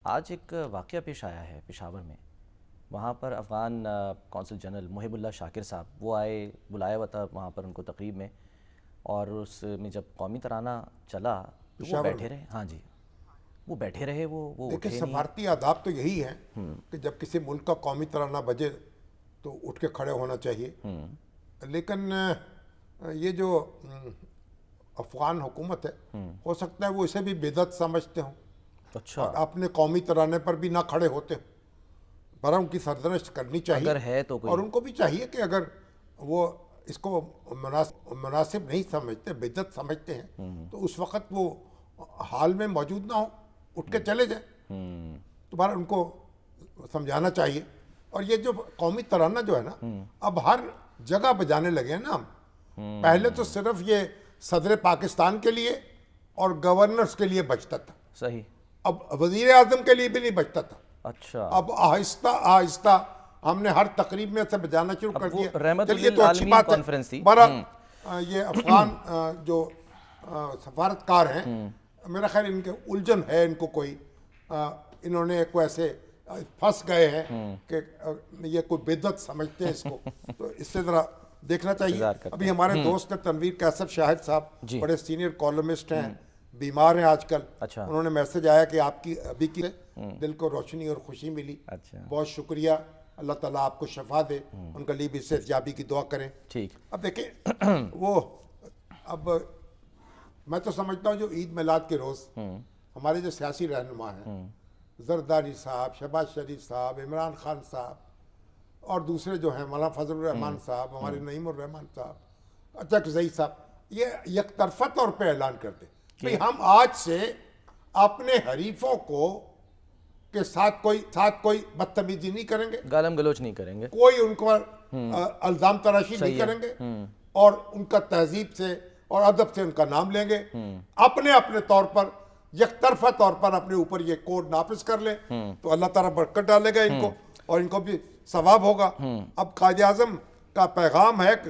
آج ایک واقعہ پیش آیا ہے پشاور میں. وہاں پر افغان کونسل جنرل محب اللہ شاکر صاحب وہ آئے، بلایا ہوا تھا وہاں پر ان کو تقریب میں، اور اس میں جب قومی ترانہ چلا تو وہ بیٹھے رہے. ہاں جی، وہ بیٹھے رہے، وہ دیکھیں اٹھے نہیں. سفارتی آداب تو یہی ہیں کہ جب کسی ملک کا قومی ترانہ بجے تو اٹھ کے کھڑے ہونا چاہیے. لیکن یہ جو افغان حکومت ہے، ہو سکتا ہے وہ اسے بھی بدعت سمجھتے ہوں اچھا، اور اپنے قومی ترانے پر بھی نہ کھڑے ہوتے ہوں. برا ان کی سرزنش کرنی چاہیے، اگر ہے تو کوئی، اور ان کو بھی چاہیے کہ اگر وہ اس کو مناسب نہیں سمجھتے، بدعت سمجھتے ہیں، تو اس وقت وہ حال میں موجود نہ ہو، اٹھ کے چلے جائیں. تو بہرحال ان کو سمجھانا چاہیے. اور یہ جو قومی ترانہ جو ہے نا، اب ہر جگہ بجانے لگے ہیں نا ہم. پہلے تو صرف یہ صدر پاکستان کے لیے اور گورنرز کے لیے بجتا تھا، صحیح. اب وزیر اعظم کے لیے بھی نہیں بجتا تھا. اچھا، اب آہستہ آہستہ ہم نے ہر تقریب میں سے بجانا شروع کر دیا. رحمت چلیے تو اچھی بات کانفرنس تھی. ہے. بہرحال یہ افغان جو سفارتکار ہیں، میرا خیال ان کے الجھن ہے، ان کو کوئی انہوں نے کوئی ایسے پھنس گئے ہیں کہ یہ کوئی بدعت سمجھتے ہیں اس کو. تو اس سے ذرا دیکھنا چاہیے. ابھی ہمارے دوست تنویر کیسر شاہد صاحب بڑے سینئر کالمسٹ ہیں، بیمار ہیں آج کل. اچھا، انہوں نے میسج آیا کہ آپ کی ابھی کی دل کو روشنی اور خوشی ملی. اچھا، بہت شکریہ، اللہ تعالیٰ آپ کو شفا دے، ان کا لیے بھی صحت یابی کی دعا کریں. ٹھیک. اب دیکھیں وہ اب میں تو سمجھتا ہوں جو عید میلاد کے روز ہمارے جو سیاسی رہنما ہیں، زرداری صاحب، شہباز شریف صاحب، عمران خان صاحب اور دوسرے جو ہیں مولانا فضل الرحمان صاحب، ہمارے نعیم الرحمان صاحب، اچھا زئی صاحب، یہ یک طرفہ طور پہ اعلان کرتے کہ ہم آج سے اپنے حریفوں کو کے ساتھ کوئی بدتمیزی نہیں کریں گے، گالم گلوچ نہیں کریں گے، کوئی ان کو الزام تراشی نہیں کریں گے، اور ان کا تہذیب سے اور ادب سے ان کا نام لیں گے. اپنے اپنے طور پر یک طرفہ طور پر اپنے اوپر یہ کوڈ نافذ کر لیں تو اللہ تعالیٰ برکت ڈالے گا ان کو، اور ان کو بھی ثواب ہوگا. اب قائد اعظم کا پیغام ہے کہ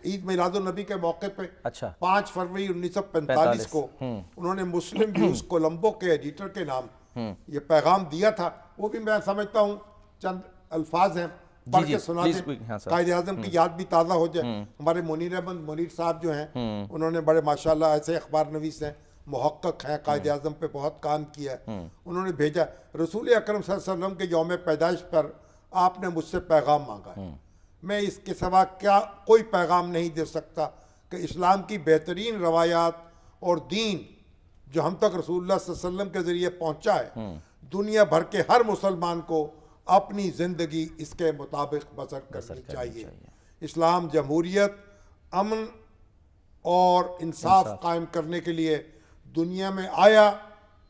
عید میلاد النبی کے موقع پہ 5 فروری 1945 کو انہوں نے مسلم نیوز کولمبو کے ایڈیٹر کے نام یہ پیغام دیا تھا. وہ بھی میں سمجھتا ہوں چند الفاظ ہیں، پڑھ کے سنا دیں، قائد اعظم کی یاد بھی تازہ ہو جائے. ہمارے منیر احمد منیر صاحب جو ہیں، انہوں نے بڑے ماشاءاللہ ایسے اخبار نویس ہیں، محقق ہیں، قائد اعظم پہ بہت کام کیا ہے. انہوں نے بھیجا، رسول اکرم صلی اللہ علیہ وسلم کے یوم پیدائش پر آپ نے مجھ سے پیغام مانگا ہے، میں اس کے سوا کیا کوئی پیغام نہیں دے سکتا کہ اسلام کی بہترین روایات اور دین جو ہم تک رسول اللہ صلی اللہ علیہ وسلم کے ذریعے پہنچا ہے، دنیا بھر کے ہر مسلمان کو اپنی زندگی اس کے مطابق بسر کرنی چاہیے. اسلام جمہوریت، امن اور انصاف قائم کرنے کے لیے دنیا میں آیا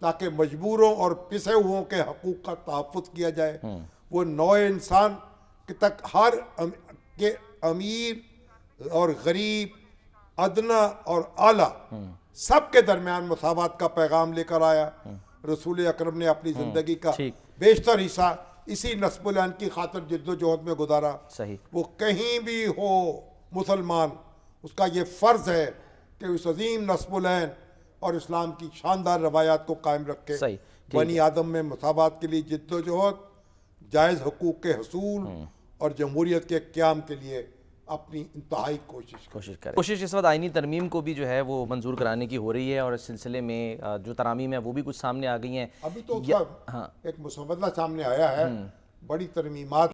تاکہ مجبوروں اور پسے ہوئوں کے حقوق کا تحفظ کیا جائے. وہ نوع انسان تک ہر کے امیر اور غریب، ادنا اور اعلیٰ سب کے درمیان مساوات کا پیغام لے کر آیا. رسول اکرم نے اپنی زندگی کا بیشتر حصہ اسی نصب العین کی خاطر جد و جہد میں گزارا. وہ کہیں بھی ہو مسلمان، اس کا یہ فرض ہے کہ اس عظیم نصب العین اور اسلام کی شاندار روایات کو قائم رکھے. بنی آدم میں مساوات کے لیے جد و جہد، جائز حقوق کے حصول اور جمہوریت کے قیام کے لیے اپنی انتہائی کوشش کرے. کوشش اس وقت آئینی ترمیم کو بھی جو ہے وہ منظور کرانے کی ہو رہی ہے، اور اس سلسلے میں جو ترامیم ہیں وہ بھی کچھ سامنے آ گئی ہیں. ابھی تو ایک مسودہ سامنے آیا ہے، بڑی ترمیمات